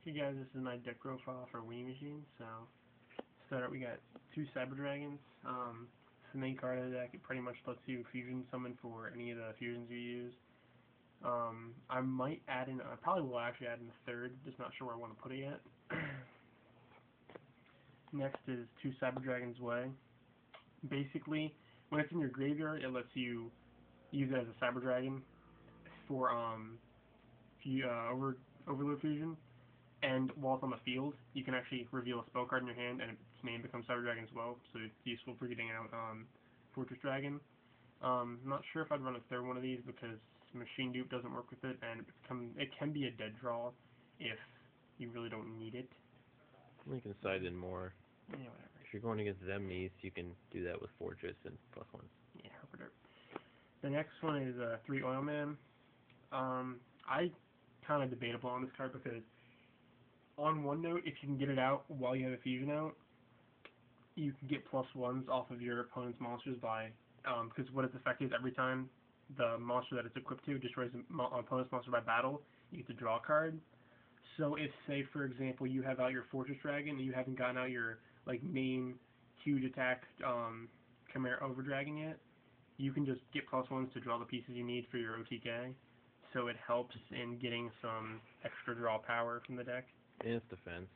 Hey guys, this is my deck profile for Winnie Machine. So, start out, we got two Cyber Dragons. It's the main card of the deck. It pretty much lets you fusion summon for any of the fusions you use. I might add in, I probably will actually add in a third, just not sure where I want to put it yet. Next is two Cyber Dragons Way. Basically, when it's in your graveyard, it lets you use it as a Cyber Dragon for Overload Fusion. And while it's on the field, you can actually reveal a spell card in your hand, and its name becomes Cyber Dragon as well, so it's useful for getting out Fortress Dragon. Not sure if I'd run a third one of these because Machine Dupe doesn't work with it, and it can be a dead draw if you really don't need it. We can side in more. Yeah, whatever. If you're going against Zemnis, you can do that with Fortress and +1. Yeah, whatever. The next one is 3 Oilman. I kind of debatable on this card because on one note, if you can get it out while you have a fusion out, you can get +1s off of your opponent's monsters by, because what its effect is every time the monster that it's equipped to destroys an opponent's monster by battle, you get to draw a card. So if, say, for example, you have out your Fortress Dragon and you haven't gotten out your main huge attack Chimera Overdragon yet, you can just get +1s to draw the pieces you need for your OTK. So it helps in getting some extra draw power from the deck. And it's defense.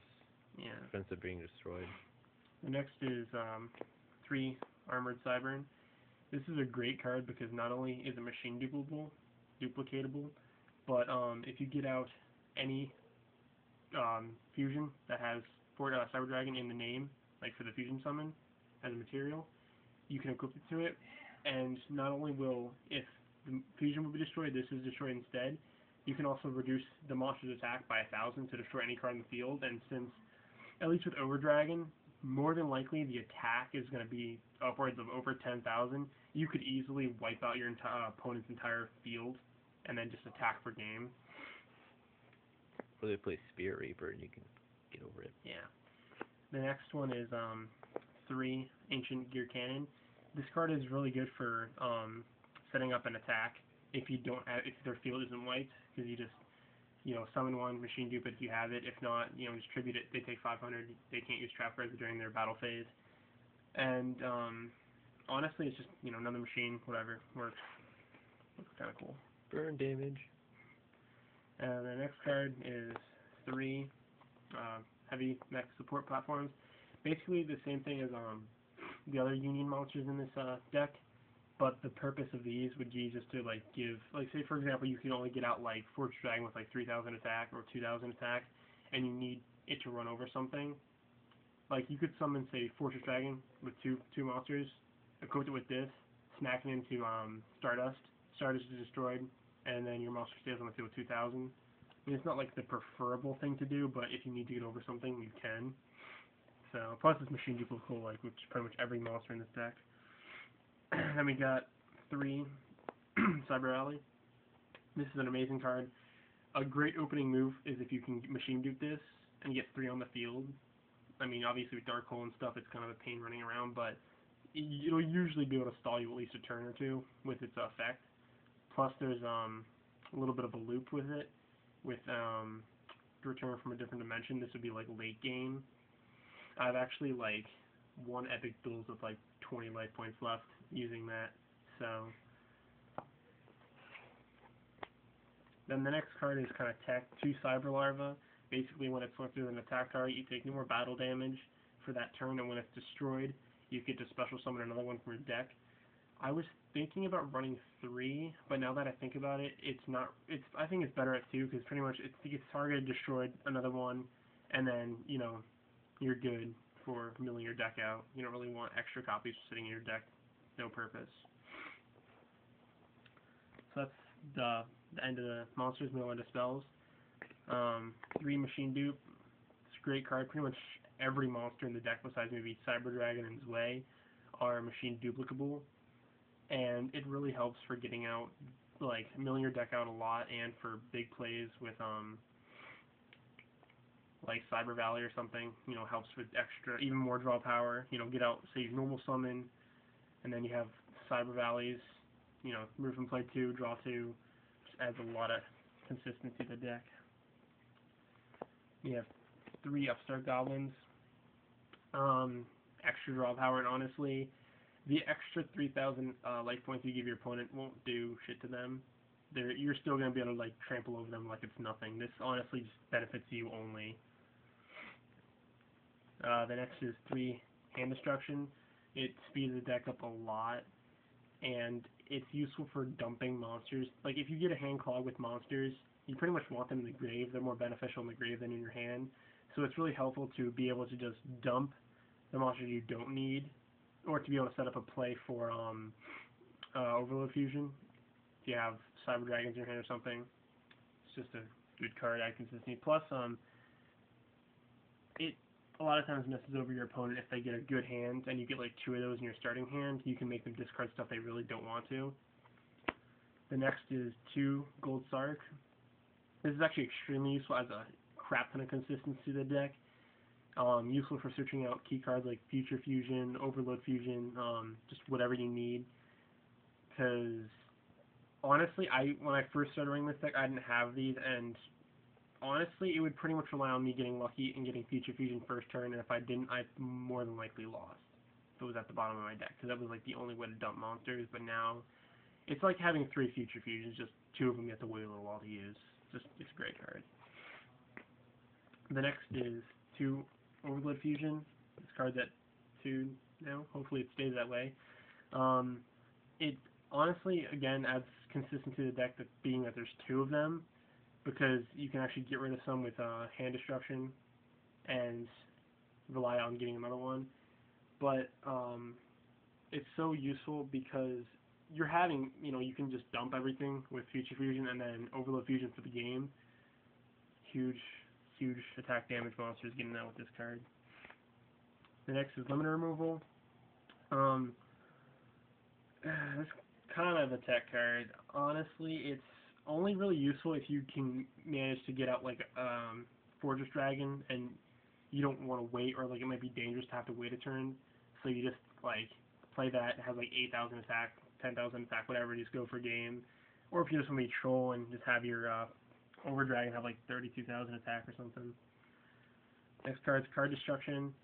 Yeah. Defense of being destroyed. The next is 3 Armored Cybern. This is a great card because not only is it machine duplicatable, but if you get out any fusion that has Cyber Dragon in the name, like for the fusion summon as a material, you can equip it to it, and not only will, if the fusion will be destroyed, this is destroyed instead, you can also reduce the monster's attack by 1,000 to destroy any card in the field, and since, at least with Overdragon, more than likely the attack is going to be upwards of over 10,000, you could easily wipe out your opponent's entire field and then just attack for game. Or they play Spirit Reaper and you can get over it. Yeah. The next one is 3 Ancient Gear Cannon. This card is really good for setting up an attack if their field isn't wiped, because you just summon one, machine dupe it if you have it. If not, distribute it. They take 500. They can't use trap cards during their battle phase. And honestly, it's just another machine. Whatever works. Looks kind of cool. Burn damage. The next card is 3 heavy mech support platforms. Basically the same thing as the other Union monsters in this deck. But the purpose of these would be just to give, say for example, you can only get out Fortress Dragon with 3,000 attack or 2,000 attack, and you need it to run over something. You could summon, say, Fortress Dragon with two monsters, equip it with this, smack it into Stardust. Stardust is destroyed, and then your monster stays on the field with 2,000. I mean, it's not the preferable thing to do, but if you need to get over something, you can. So plus this machine duplicable, which is pretty much every monster in this deck. Then we got 3 Cyber Alley. This is an amazing card. A great opening move is if you can machine dupe this and get 3 on the field. I mean, obviously with Dark Hole and stuff, it's kind of a pain running around, but it'll usually be able to stall you at least a turn or two with its effect. Plus, there's a little bit of a loop with it, with return from a different dimension. This would be late game. I've actually won epic duels with 20 life points left using that. So then the next card is kind of tech 2 Cyber Larva. Basically, when it's selected as an attack target, you take no more battle damage for that turn, and when it's destroyed, you get to special summon another one from your deck. I was thinking about running 3, but now that I think about it, I think it's better at 2 because pretty much it gets targeted, destroyed, another one, and then you're good for milling your deck out. You don't really want extra copies sitting in your deck, no purpose. So that's the end of the monsters, middle end of spells. 3 Machine Dupe. It's a great card. Pretty much every monster in the deck besides maybe Cyber Dragon and Zwei are machine duplicable, and it really helps for getting out, milling your deck out a lot, and for big plays with Cyber Valley or something, helps with extra, even more draw power. Get out, say, your normal summon, and then you have Cyber Valleys, move and play 2, draw 2, just adds a lot of consistency to the deck. You have 3 Upstart Goblins, extra draw power, and honestly, the extra 3,000 life points you give your opponent won't do shit to them. You're still going to be able to like trample over them like it's nothing. This honestly just benefits you only. The next is 3 Hand Destruction. It speeds the deck up a lot, and it's useful for dumping monsters. Like, if you get a hand clog with monsters, you pretty much want them in the grave. They're more beneficial in the grave than in your hand. So it's really helpful to be able to just dump the monsters you don't need, or to be able to set up a play for Overload Fusion. If you have Cyber Dragons in your hand or something, it's just a good card, add consistency. Plus, it a lot of times messes over your opponent if they get a good hand, and you get like 2 of those in your starting hand. You can make them discard stuff they really don't want to. The next is 2 Gold Sark. This is actually extremely useful as a crap ton of consistency to the deck. Useful for searching out key cards like Future Fusion, Overload Fusion, just whatever you need. Because honestly, when I first started running this deck, I didn't have these, and honestly, it would pretty much rely on me getting lucky and getting Future Fusion first turn, and if I didn't, I more than likely lost. If it was at the bottom of my deck, because that was like the only way to dump monsters. But now, it's like having 3 Future Fusions, just 2 of them you have to wait a little while to use. It's a great card. The next is 2 Overload Fusion. This card's at 2 now. Hopefully it stays that way. It honestly, again, adds consistency to the deck, being that there's 2 of them, because you can actually get rid of some with Hand Destruction and rely on getting another one. But it's so useful because you're having, you can just dump everything with Future Fusion and then Overload Fusion for the game. Huge attack damage monsters getting out with this card. The next is Limiter Removal. This kind of a tech card. Honestly, it's only really useful if you can manage to get out like Fortress Dragon and you don't want to wait, or like it might be dangerous to have to wait a turn. So you just like play that. It has like 8,000 attack, 10,000 attack, whatever. Just go for game. Or if you just want to be troll and just have your Overdragon have like 32,000 attack or something. Next card is Card Destruction.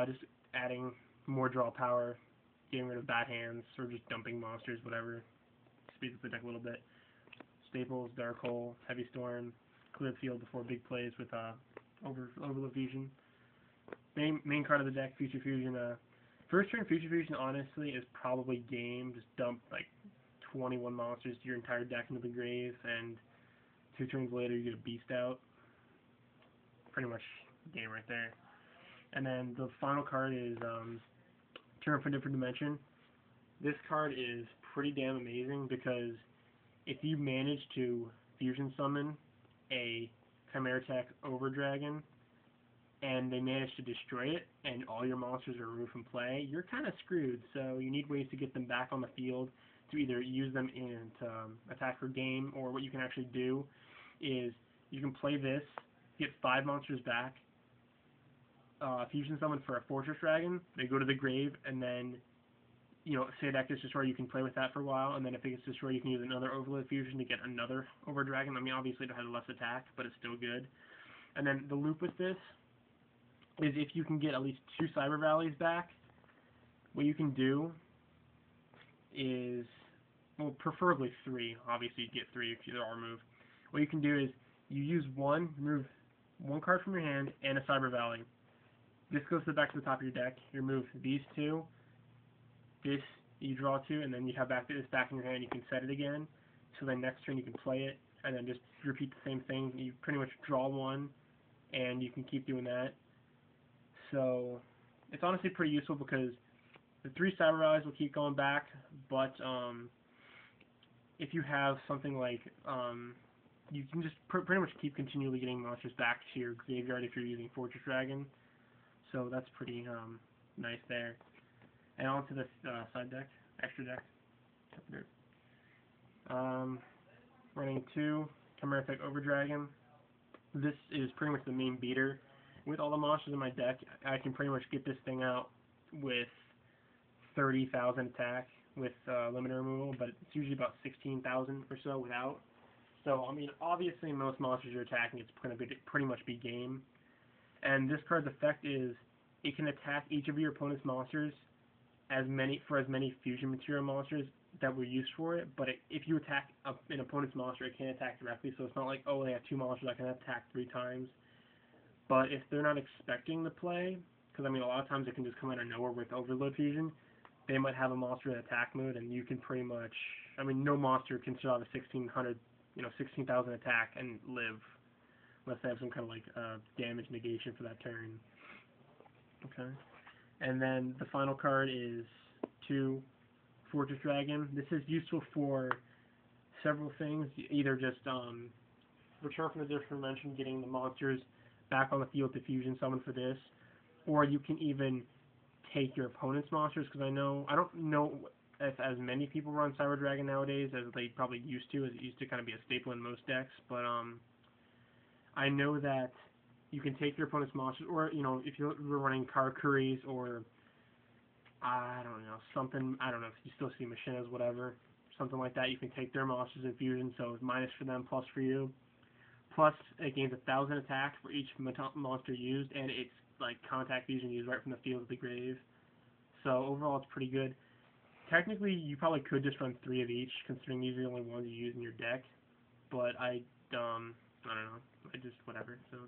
Just adding more draw power, getting rid of bad hands, or just dumping monsters, whatever. Speeds up the deck a little bit. Staples, Dark Hole, Heavy Storm, clear the field before big plays with Overload Fusion. Main card of the deck, Future Fusion. First turn Future Fusion, honestly, is probably game. Just dump like 21 monsters to your entire deck into the grave, and 2 turns later you get a Beast out. Pretty much game right there. And then the final card is Turn from a Different Dimension. This card is pretty damn amazing because if you manage to fusion summon a Chimera Tech Overdragon and they manage to destroy it and all your monsters are removed from play, you're kind of screwed. So you need ways to get them back on the field to either use them in attack for game, or what you can actually do is you can play this, get 5 monsters back, fusion summon for a Fortress Dragon, they go to the grave, and then say that gets destroyed, you can play with that for a while, and then if it gets destroyed, you can use another Overload Fusion to get another Overdragon. I mean, obviously it has less attack, but it's still good. And then the loop with this is if you can get at least 2 Cyber Valleys back, what you can do is, well, preferably 3. Obviously, you'd get 3 if you are removed. What you can do is you use remove 1 card from your hand and a Cyber Valley. This goes back to the top of your deck. You remove these 2. This you draw 2, and then you have this back in your hand. You can set it again. So then next turn you can play it, and then just repeat the same thing. You pretty much draw 1, and you can keep doing that. So it's honestly pretty useful because the 3 Cyber Rallies will keep going back, but if you have something like you can just pretty much keep continually getting monsters back to your graveyard if you're using Fortress Dragon. So that's pretty nice there. And on to the side deck, extra deck. Running 2 Chimera Tech Overdragon. This is pretty much the main beater. With all the monsters in my deck, I can pretty much get this thing out with 30,000 attack with limiter removal, but it's usually about 16,000 or so without. So, I mean, obviously most monsters you're attacking, it's going to pretty much be game. And this card's effect is it can attack each of your opponent's monsters as many fusion material monsters that were used for it. But if you attack an opponent's monster, it can't attack directly. So it's not like, oh, they have two monsters, I can attack 3 times. But if they're not expecting the play, because I mean, a lot of times it can just come out of nowhere with Overload Fusion, they might have a monster in attack mode, and you can pretty much, I mean, no monster can survive a 16,000 attack and live, unless they have some kind of like damage negation for that turn. Okay. And then the final card is 2 Fortress Dragon. This is useful for several things. Either just return from the different dimension, getting the monsters back on the field to fusion summon for this, or you can even take your opponent's monsters, because I don't know if as many people run Cyber Dragon nowadays as they probably used to, as it used to kind of be a staple in most decks, but I know that you can take your opponent's monsters, or, if you're running Karakuris, or, I don't know, something, I don't know if you still see Machinas, whatever, something like that, you can take their monsters in fusion, so it's minus for them, plus for you. Plus, it gains 1,000 attack for each monster used, and it's like contact fusion used right from the field of the grave. So overall, it's pretty good. Technically, you probably could just run 3 of each, considering these are the only ones you use in your deck. But I don't know. I just whatever. So